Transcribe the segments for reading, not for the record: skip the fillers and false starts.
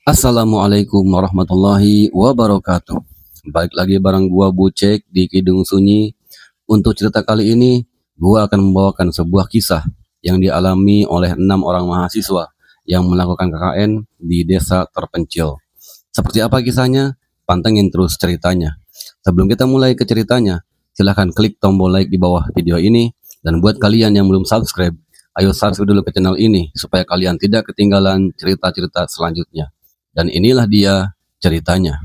Assalamualaikum warahmatullahi wabarakatuh. Balik lagi bareng gua Bucek di Kidung Sunyi. Untuk cerita kali ini, gua akan membawakan sebuah kisah yang dialami oleh 6 orang mahasiswa yang melakukan KKN di desa terpencil. Seperti apa kisahnya? Pantengin terus ceritanya. Sebelum kita mulai ke ceritanya, silahkan klik tombol like di bawah video ini. Dan buat kalian yang belum subscribe, ayo subscribe dulu ke channel ini supaya kalian tidak ketinggalan cerita-cerita selanjutnya. Dan inilah dia ceritanya.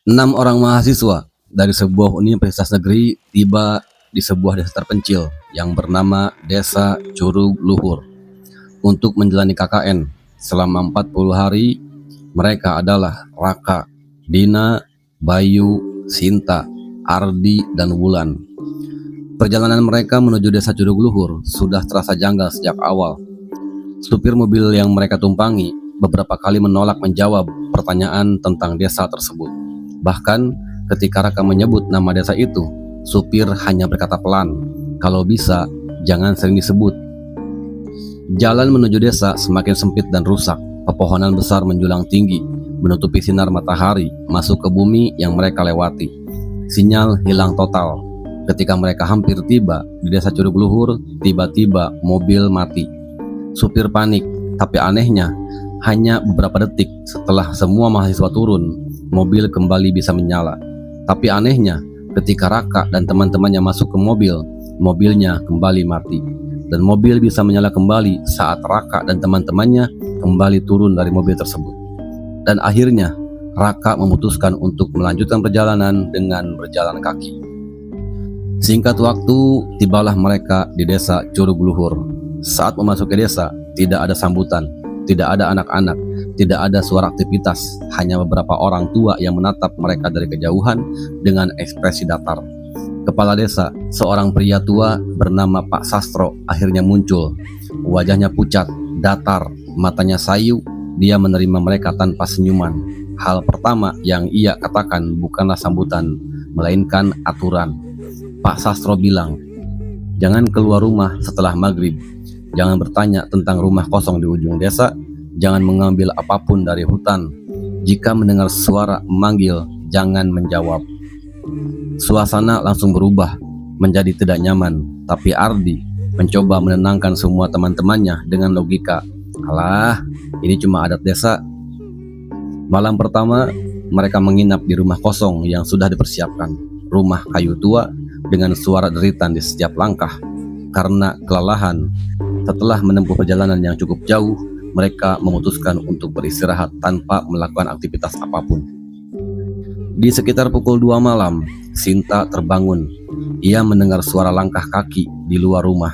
6 orang mahasiswa dari sebuah universitas negeri tiba di sebuah desa terpencil yang bernama Desa Curug Luhur untuk menjalani KKN selama 40 hari. Mereka adalah Raka, Dina, Bayu, Sinta, Ardi, dan Wulan. Perjalanan mereka menuju desa Curug Luhur sudah terasa janggal sejak awal. Supir mobil yang mereka tumpangi beberapa kali menolak menjawab pertanyaan tentang desa tersebut. Bahkan ketika Raka menyebut nama desa itu, supir hanya berkata pelan, "Kalau bisa, jangan sering disebut." Jalan menuju desa semakin sempit dan rusak. Pepohonan besar menjulang tinggi, menutupi sinar matahari masuk ke bumi yang mereka lewati. Sinyal hilang total. Ketika mereka hampir tiba di desa Curug Luhur, tiba-tiba mobil mati. Supir panik, tapi anehnya, hanya beberapa detik setelah semua mahasiswa turun, mobil kembali bisa menyala. Tapi anehnya, ketika Raka dan teman-temannya masuk ke mobil, mobilnya kembali mati. Dan mobil bisa menyala kembali saat Raka dan teman-temannya kembali turun dari mobil tersebut. Dan akhirnya, Raka memutuskan untuk melanjutkan perjalanan dengan berjalan kaki. Singkat waktu, tibalah mereka di desa Curug Luhur. Saat memasuki desa, tidak ada sambutan, tidak ada anak-anak, tidak ada suara aktivitas, hanya beberapa orang tua yang menatap mereka dari kejauhan dengan ekspresi datar. Kepala desa, seorang pria tua bernama Pak Sastro, akhirnya muncul. Wajahnya pucat, datar, matanya sayu. Dia menerima mereka tanpa senyuman. Hal pertama yang ia katakan bukanlah sambutan, melainkan aturan. Pak Sastro bilang, "Jangan keluar rumah setelah maghrib. Jangan bertanya tentang rumah kosong di ujung desa. Jangan mengambil apapun dari hutan. Jika mendengar suara memanggil, jangan menjawab." Suasana langsung berubah menjadi tidak nyaman. Tapi Ardi mencoba menenangkan semua teman-temannya dengan logika, "Alah, ini cuma adat desa." Malam pertama, mereka menginap di rumah kosong yang sudah dipersiapkan. Rumah kayu tua dengan suara deritan di setiap langkah. Karena kelelahan, setelah menempuh perjalanan yang cukup jauh, mereka memutuskan untuk beristirahat tanpa melakukan aktivitas apapun. Di sekitar pukul 2 malam, Sinta terbangun. Ia mendengar suara langkah kaki di luar rumah.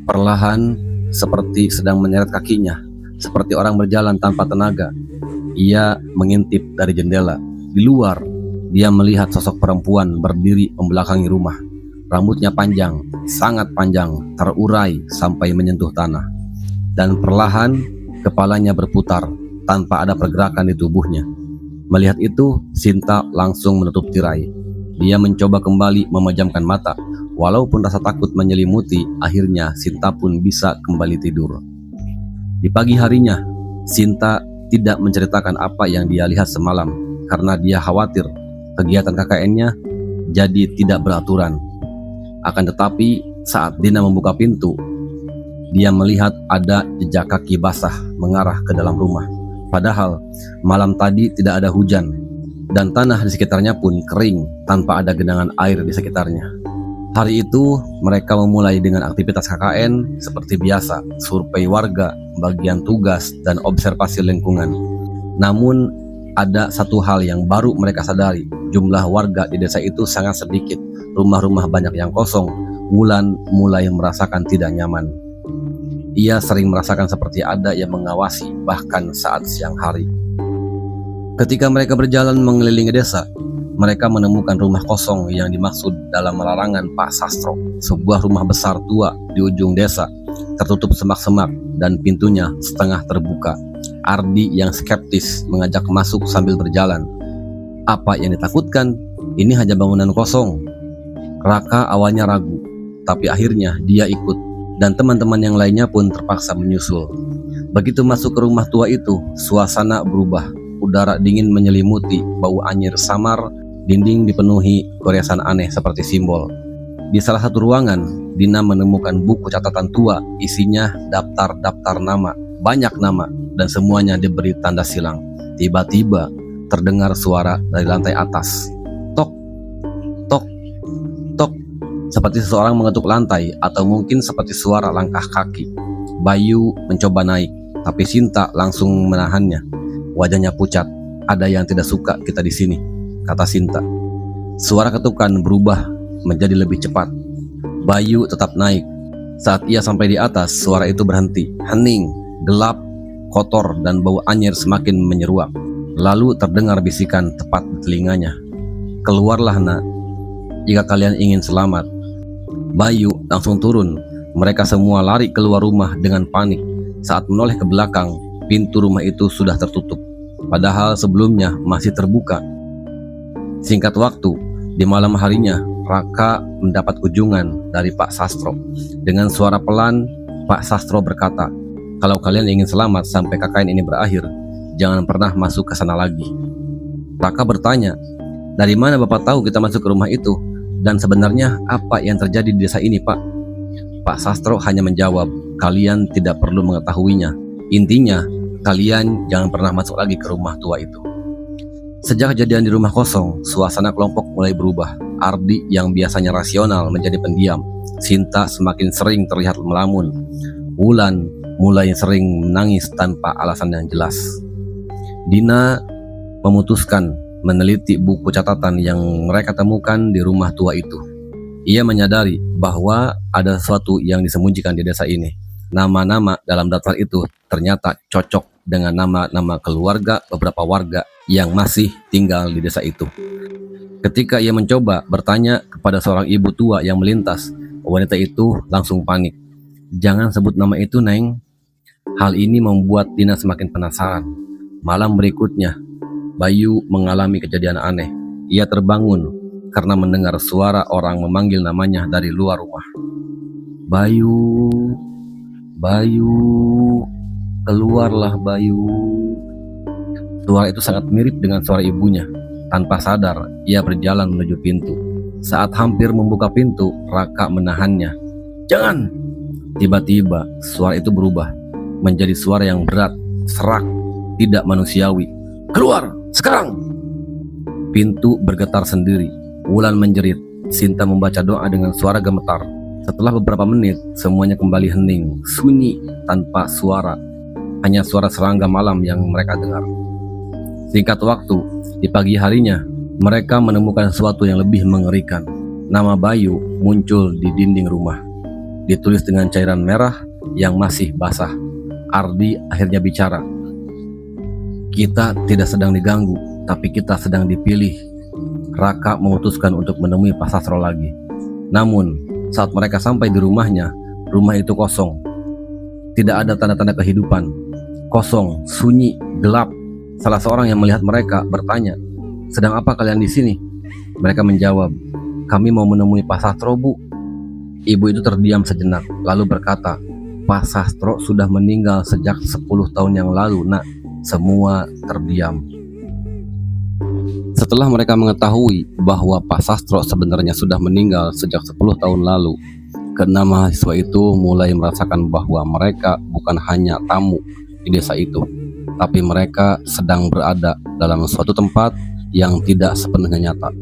Perlahan, seperti sedang menyeret kakinya, seperti orang berjalan tanpa tenaga. Ia mengintip dari jendela. Di luar, dia melihat sosok perempuan berdiri membelakangi rumah. Rambutnya panjang, sangat panjang, terurai sampai menyentuh tanah. Dan perlahan, kepalanya berputar tanpa ada pergerakan di tubuhnya. Melihat itu, Sinta langsung menutup tirai. Dia mencoba kembali memejamkan mata. Walaupun rasa takut menyelimuti, akhirnya Sinta pun bisa kembali tidur. Di pagi harinya, Sinta tidak menceritakan apa yang dia lihat semalam karena dia khawatir kegiatan KKN-nya jadi tidak beraturan. Akan tetapi, saat Dina membuka pintu, dia melihat ada jejak kaki basah mengarah ke dalam rumah. Padahal malam tadi tidak ada hujan dan tanah di sekitarnya pun kering tanpa ada genangan air di sekitarnya. Hari itu mereka memulai dengan aktivitas KKN seperti biasa, survei warga, bagian tugas, dan observasi lingkungan. Namun ada satu hal yang baru mereka sadari, jumlah warga di desa itu sangat sedikit, rumah-rumah banyak yang kosong. Wulan mulai merasakan tidak nyaman. Ia sering merasakan seperti ada yang mengawasi, bahkan saat siang hari. Ketika mereka berjalan mengelilingi desa, mereka menemukan rumah kosong yang dimaksud dalam larangan Pak Sastro. Sebuah rumah besar tua di ujung desa, tertutup semak-semak dan pintunya setengah terbuka. Ardi yang skeptis mengajak masuk sambil berjalan. "Apa yang ditakutkan? Ini hanya bangunan kosong." Raka awalnya ragu, tapi akhirnya dia ikut, dan teman-teman yang lainnya pun terpaksa menyusul. Begitu masuk ke rumah tua itu, suasana berubah. Udara dingin menyelimuti, bau anyir samar, dinding dipenuhi goresan aneh seperti simbol. Di salah satu ruangan, Dina menemukan buku catatan tua, isinya daftar-daftar nama, banyak nama, dan semuanya diberi tanda silang. Tiba-tiba terdengar suara dari lantai atas. Tok, tok, tok, seperti seseorang mengetuk lantai, atau mungkin seperti suara langkah kaki. Bayu mencoba naik, tapi Sinta langsung menahannya. Wajahnya pucat. "Ada yang tidak suka kita di sini," kata Sinta. Suara ketukan berubah menjadi lebih cepat. Bayu tetap naik. Saat ia sampai di atas, suara itu berhenti. Hening, gelap, kotor, dan bau anyir semakin menyeruak. Lalu terdengar bisikan tepat di telinganya. "Keluarlah, nak, jika kalian ingin selamat." Bayu langsung turun. Mereka semua lari keluar rumah dengan panik. Saat menoleh ke belakang, pintu rumah itu sudah tertutup, padahal sebelumnya masih terbuka. Singkat waktu, di malam harinya, Raka mendapat kunjungan dari Pak Sastro. Dengan suara pelan, Pak Sastro berkata, "Kalau kalian ingin selamat sampai KKN ini berakhir, jangan pernah masuk ke sana lagi." Raka bertanya, "Dari mana Bapak tahu kita masuk ke rumah itu? Dan sebenarnya apa yang terjadi di desa ini, Pak?" Pak Sastro hanya menjawab, "Kalian tidak perlu mengetahuinya. Intinya, kalian jangan pernah masuk lagi ke rumah tua itu." Sejak kejadian di rumah kosong, suasana kelompok mulai berubah. Ardi yang biasanya rasional menjadi pendiam. Sinta semakin sering terlihat melamun. Wulan mulai sering menangis tanpa alasan yang jelas. Dina memutuskan meneliti buku catatan yang mereka temukan di rumah tua itu. Ia menyadari bahwa ada sesuatu yang disembunyikan di desa ini. Nama-nama dalam daftar itu ternyata cocok dengan nama-nama keluarga beberapa warga yang masih tinggal di desa itu. Ketika ia mencoba bertanya kepada seorang ibu tua yang melintas, wanita itu langsung panik. "Jangan sebut nama itu, Neng." Hal ini membuat Dina semakin penasaran. Malam berikutnya, Bayu mengalami kejadian aneh. Ia terbangun karena mendengar suara orang memanggil namanya dari luar rumah. "Bayu, Bayu, keluarlah Bayu." Suara itu sangat mirip dengan suara ibunya. Tanpa sadar, ia berjalan menuju pintu. Saat hampir membuka pintu, Raka menahannya. "Jangan!" Tiba-tiba, suara itu berubah menjadi suara yang berat, serak, tidak manusiawi. "Keluar, sekarang!" Pintu bergetar sendiri. Wulan menjerit. Sinta membaca doa dengan suara gemetar. Setelah beberapa menit, semuanya kembali hening, sunyi, tanpa suara. Hanya suara serangga malam yang mereka dengar. Singkat waktu, di pagi harinya, mereka menemukan sesuatu yang lebih mengerikan. Nama Bayu muncul di dinding rumah. Ditulis dengan cairan merah yang masih basah. Ardi akhirnya bicara. "Kita tidak sedang diganggu, tapi kita sedang dipilih." Raka memutuskan untuk menemui Pak Sastro lagi. Namun, saat mereka sampai di rumahnya, rumah itu kosong. Tidak ada tanda-tanda kehidupan. Kosong, sunyi, gelap. Salah seorang yang melihat mereka bertanya, "Sedang apa kalian di sini?" Mereka menjawab, "Kami mau menemui Pak Sastro, Bu." Ibu itu terdiam sejenak, lalu berkata, "Pak Sastro sudah meninggal sejak 10 tahun yang lalu, Nak." Semua terdiam. Setelah mereka mengetahui bahwa Pak Sastro sebenarnya sudah meninggal sejak 10 tahun lalu, keenam mahasiswa itu mulai merasakan bahwa mereka bukan hanya tamu di desa itu, tapi mereka sedang berada dalam suatu tempat yang tidak sepenuhnya nyata.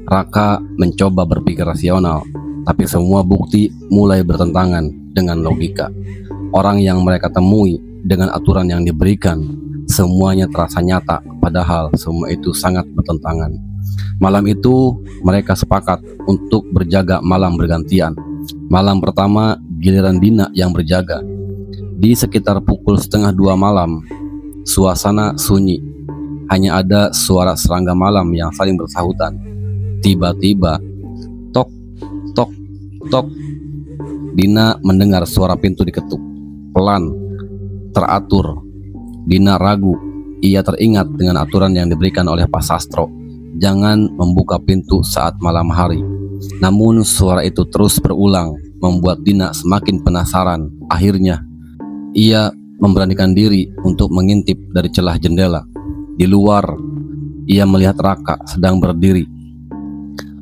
Raka mencoba berpikir rasional, tapi semua bukti mulai bertentangan dengan logika. Orang yang mereka temui dengan aturan yang diberikan, semuanya terasa nyata, padahal semua itu sangat bertentangan. Malam itu, mereka sepakat untuk berjaga malam bergantian. Malam pertama, giliran Dina yang berjaga. Di sekitar pukul 1:30 malam, suasana sunyi. Hanya ada suara serangga malam yang saling bersahutan. Tiba-tiba, tok, tok, tok. Dina mendengar suara pintu diketuk. Pelan, teratur. Dina ragu. Ia teringat dengan aturan yang diberikan oleh Pak Sastro. Jangan membuka pintu saat malam hari. Namun suara itu terus berulang, membuat Dina semakin penasaran. Akhirnya, ia memberanikan diri untuk mengintip dari celah jendela. Di luar, ia melihat Raka sedang berdiri,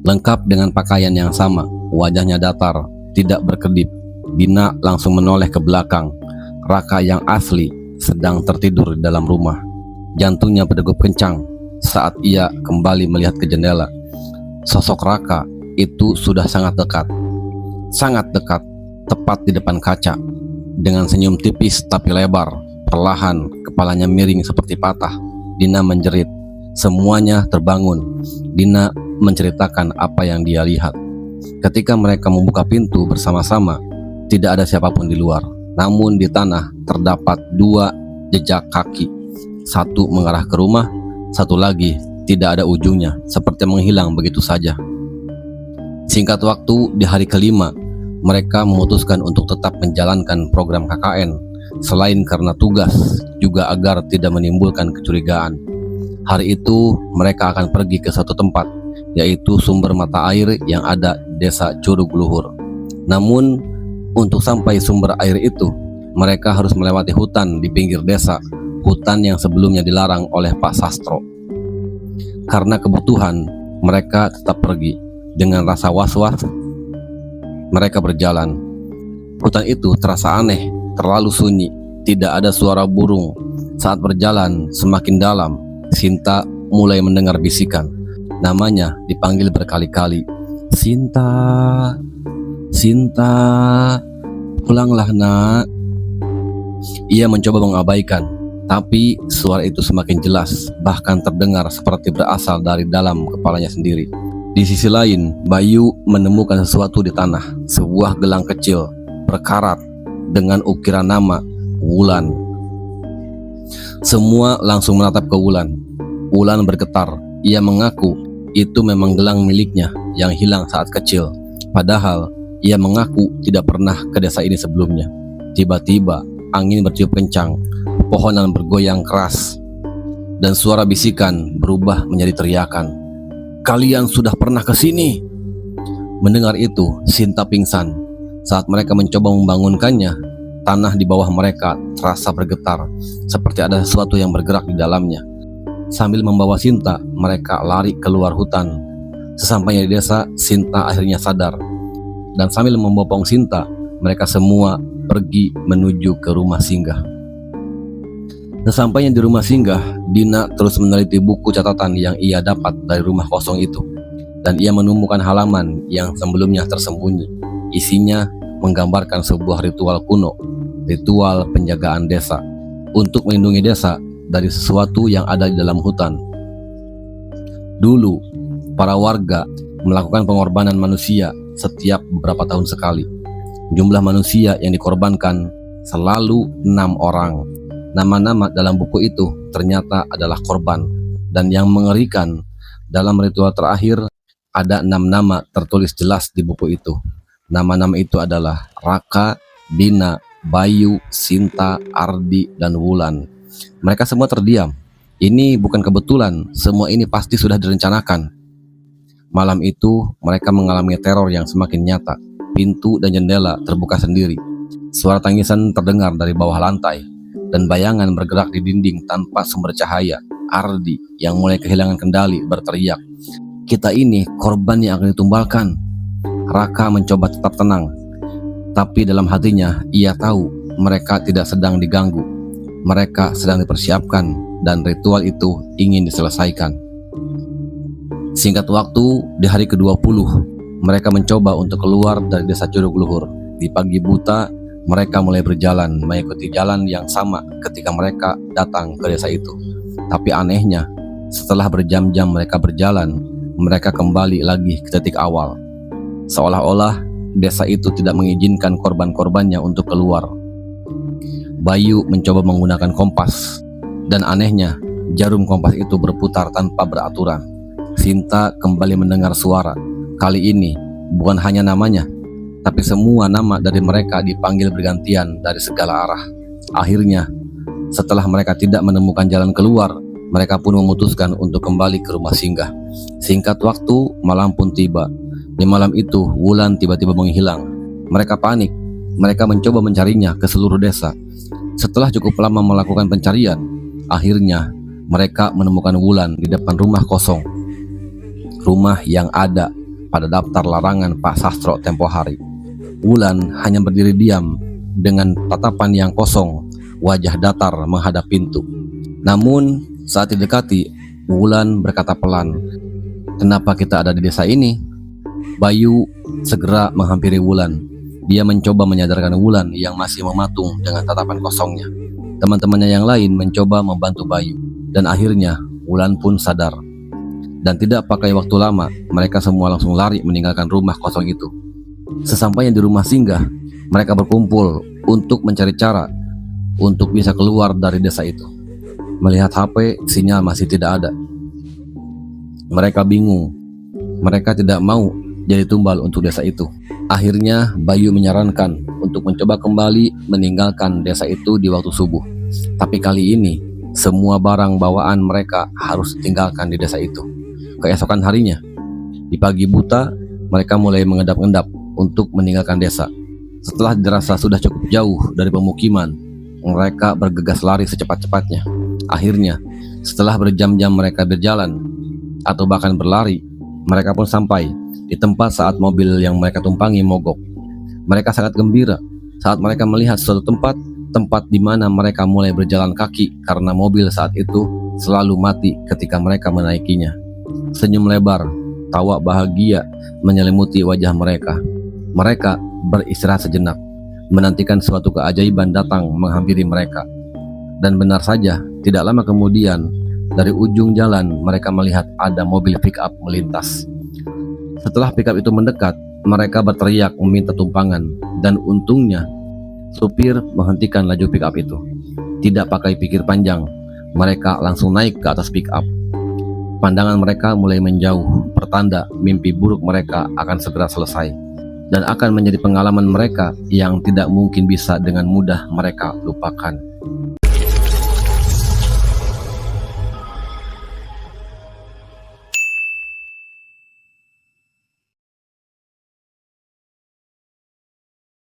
lengkap dengan pakaian yang sama, wajahnya datar, tidak berkedip. Dina langsung menoleh ke belakang. Raka yang asli sedang tertidur di dalam rumah. Jantungnya berdegup kencang saat ia kembali melihat ke jendela. Sosok Raka itu sudah sangat dekat, tepat di depan kaca. Dengan senyum tipis tapi lebar, perlahan kepalanya miring seperti patah. Dina menjerit. Semuanya terbangun. Dina menceritakan apa yang dia lihat. Ketika mereka membuka pintu bersama-sama, tidak ada siapapun di luar. Namun di tanah terdapat 2 jejak kaki. Satu mengarah ke rumah, satu lagi tidak ada ujungnya, seperti menghilang begitu saja. Singkat waktu, di hari kelima, mereka memutuskan untuk tetap menjalankan program KKN, selain karena tugas, juga agar tidak menimbulkan kecurigaan. Hari itu, mereka akan pergi ke satu tempat, yaitu sumber mata air yang ada di desa Curug Luhur. Namun, untuk sampai sumber air itu, mereka harus melewati hutan di pinggir desa, hutan yang sebelumnya dilarang oleh Pak Sastro. Karena kebutuhan, mereka tetap pergi. Dengan rasa was-was, mereka berjalan. Hutan itu terasa aneh, terlalu sunyi, tidak ada suara burung. Saat berjalan semakin dalam, Sinta mulai mendengar bisikan. Namanya dipanggil berkali-kali. Sinta, Sinta, pulanglah nak. Ia mencoba mengabaikan, tapi suara itu semakin jelas, bahkan terdengar seperti berasal dari dalam kepalanya sendiri. Di sisi lain, Bayu menemukan sesuatu di tanah, sebuah gelang kecil, berkarat, dengan ukiran nama, Wulan. Semua langsung menatap ke Wulan. Wulan bergetar, ia mengaku itu memang gelang miliknya yang hilang saat kecil. Padahal, ia mengaku tidak pernah ke desa ini sebelumnya. Tiba-tiba, angin bertiup kencang, pohonan bergoyang keras, dan suara bisikan berubah menjadi teriakan. Kalian sudah pernah ke sini? Mendengar itu, Sinta pingsan. Saat mereka mencoba membangunkannya, tanah di bawah mereka terasa bergetar, seperti ada sesuatu yang bergerak di dalamnya. Sambil membawa Sinta, mereka lari keluar hutan. Sesampainya di desa, Sinta akhirnya sadar. Dan sambil membopong Sinta, mereka semua pergi menuju ke rumah singgah. Sesampainya di rumah singgah, Dina terus meneliti buku catatan yang ia dapat dari rumah kosong itu. Dan ia menemukan halaman yang sebelumnya tersembunyi. Isinya menggambarkan sebuah ritual kuno, ritual penjagaan desa, untuk melindungi desa dari sesuatu yang ada di dalam hutan. Dulu, para warga melakukan pengorbanan manusia setiap beberapa tahun sekali. Jumlah manusia yang dikorbankan selalu 6 orang. Nama-nama dalam buku itu ternyata adalah korban. Dan yang mengerikan, dalam ritual terakhir ada 6 nama tertulis jelas di buku itu. Nama-nama itu adalah Raka, Dina, Bayu, Sinta, Ardi, dan Wulan. Mereka semua terdiam. Ini bukan kebetulan, semua ini pasti sudah direncanakan. Malam itu mereka mengalami teror yang semakin nyata. Pintu dan jendela terbuka sendiri. Suara tangisan terdengar dari bawah lantai. Dan bayangan bergerak di dinding tanpa sumber cahaya. Ardi yang mulai kehilangan kendali berteriak, "Kita ini korban yang akan ditumbalkan." Raka mencoba tetap tenang, tapi dalam hatinya ia tahu mereka tidak sedang diganggu. Mereka sedang dipersiapkan dan ritual itu ingin diselesaikan. Singkat waktu, di hari ke-20, mereka mencoba untuk keluar dari desa Curug Luhur. Di pagi buta, mereka mulai berjalan mengikuti jalan yang sama ketika mereka datang ke desa itu. Tapi anehnya, setelah berjam-jam mereka berjalan, mereka kembali lagi ke titik awal. Seolah-olah desa itu tidak mengizinkan korban-korbannya untuk keluar. Bayu mencoba menggunakan kompas, dan anehnya, jarum kompas itu berputar tanpa beraturan. Sinta kembali mendengar suara. Kali ini, bukan hanya namanya, tapi semua nama dari mereka dipanggil bergantian dari segala arah. Akhirnya, setelah mereka tidak menemukan jalan keluar, mereka pun memutuskan untuk kembali ke rumah singgah. Singkat waktu, malam pun tiba. Di malam itu, Wulan tiba-tiba menghilang. Mereka panik. Mereka mencoba mencarinya ke seluruh desa. Setelah cukup lama melakukan pencarian, akhirnya mereka menemukan Wulan di depan rumah kosong. Rumah yang ada pada daftar larangan Pak Sastro tempo hari. Wulan hanya berdiri diam dengan tatapan yang kosong, wajah datar menghadap pintu. Namun saat didekati, Wulan berkata pelan, "Kenapa kita ada di desa ini?" Bayu segera menghampiri Wulan. Dia mencoba menyadarkan Wulan yang masih mematung dengan tatapan kosongnya. Teman-temannya yang lain mencoba membantu Bayu, dan akhirnya Wulan pun sadar. Dan tidak pakai waktu lama, mereka semua langsung lari meninggalkan rumah kosong itu. Sesampainya di rumah singgah, mereka berkumpul untuk mencari cara untuk bisa keluar dari desa itu. Melihat HP, sinyal masih tidak ada. Mereka bingung. Mereka tidak mau jadi tumbal untuk desa itu. Akhirnya Bayu menyarankan untuk mencoba kembali meninggalkan desa itu di waktu subuh. Tapi kali ini, semua barang bawaan mereka harus ditinggalkan di desa itu. Keesokan harinya, di pagi buta, mereka mulai mengendap-endap untuk meninggalkan desa. Setelah dirasa sudah cukup jauh dari pemukiman, mereka bergegas lari secepat-cepatnya. Akhirnya, setelah berjam-jam mereka berjalan atau bahkan berlari, mereka pun sampai di tempat saat mobil yang mereka tumpangi mogok. Mereka sangat gembira saat mereka melihat suatu tempat di mana mereka mulai berjalan kaki karena mobil saat itu selalu mati ketika mereka menaikinya. Senyum lebar, tawa bahagia menyelimuti wajah mereka. Mereka beristirahat sejenak, menantikan suatu keajaiban datang menghampiri mereka. Dan benar saja, tidak lama kemudian, dari ujung jalan mereka melihat ada mobil pick-up melintas. Setelah pick-up itu mendekat, mereka berteriak meminta tumpangan, dan untungnya supir menghentikan laju pick-up itu. Tidak pakai pikir panjang, mereka langsung naik ke atas pick-up. Pandangan mereka mulai menjauh, pertanda mimpi buruk mereka akan segera selesai, dan akan menjadi pengalaman mereka yang tidak mungkin bisa dengan mudah mereka lupakan.